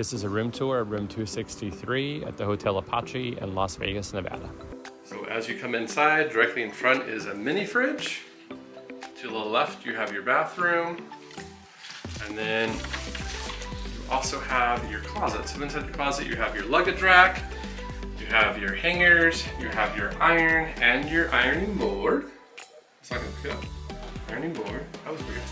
This is a room tour of room 263 at the Hotel Apache in Las Vegas, Nevada. So as you come inside, directly in front is a mini fridge. To the left, you have your bathroom. And then you also have your closet. So inside the closet, you have your luggage rack, you have your hangers, you have your iron and your ironing board. It's not gonna fit up. Ironing board, that was weird.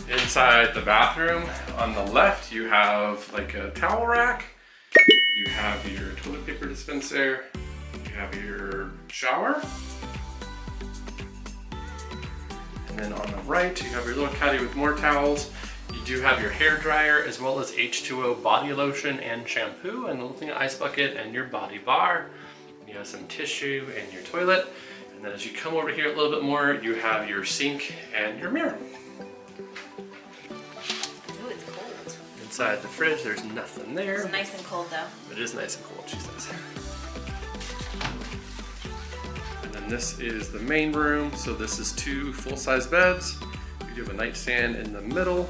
Inside the bathroom, on the left, you have like a towel rack. You have your toilet paper dispenser. You have your shower. And then on the right, you have your little caddy with more towels. You do have your hair dryer as well as H2O body lotion and shampoo and a little thing of ice bucket and your body bar. You have some tissue and your toilet. And then as you come over here a little bit more, you have your sink and your mirror. Inside the fridge, there's nothing there. It's nice and cold though. It is nice and cold, she says. And then this is the main room. So this is 2 full-size beds. You have a nightstand in the middle.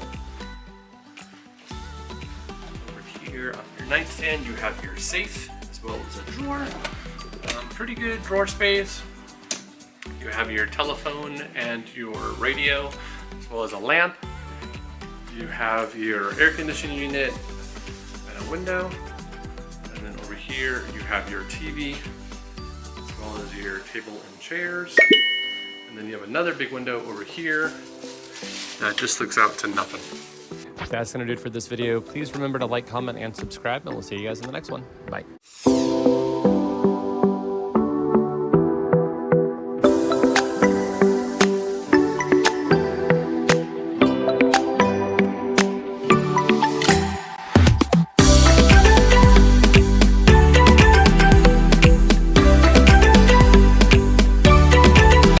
Over here on your nightstand, you have your safe as well as a drawer. Pretty good drawer space. You have your telephone and your radio as well as a lamp. You have your air conditioning unit and a window. And then over here, you have your TV, as well as your table and chairs. And then you have another big window over here that just looks out to nothing. That's gonna do it for this video. Please remember to like, comment, and subscribe, and we'll see you guys in the next one. Bye.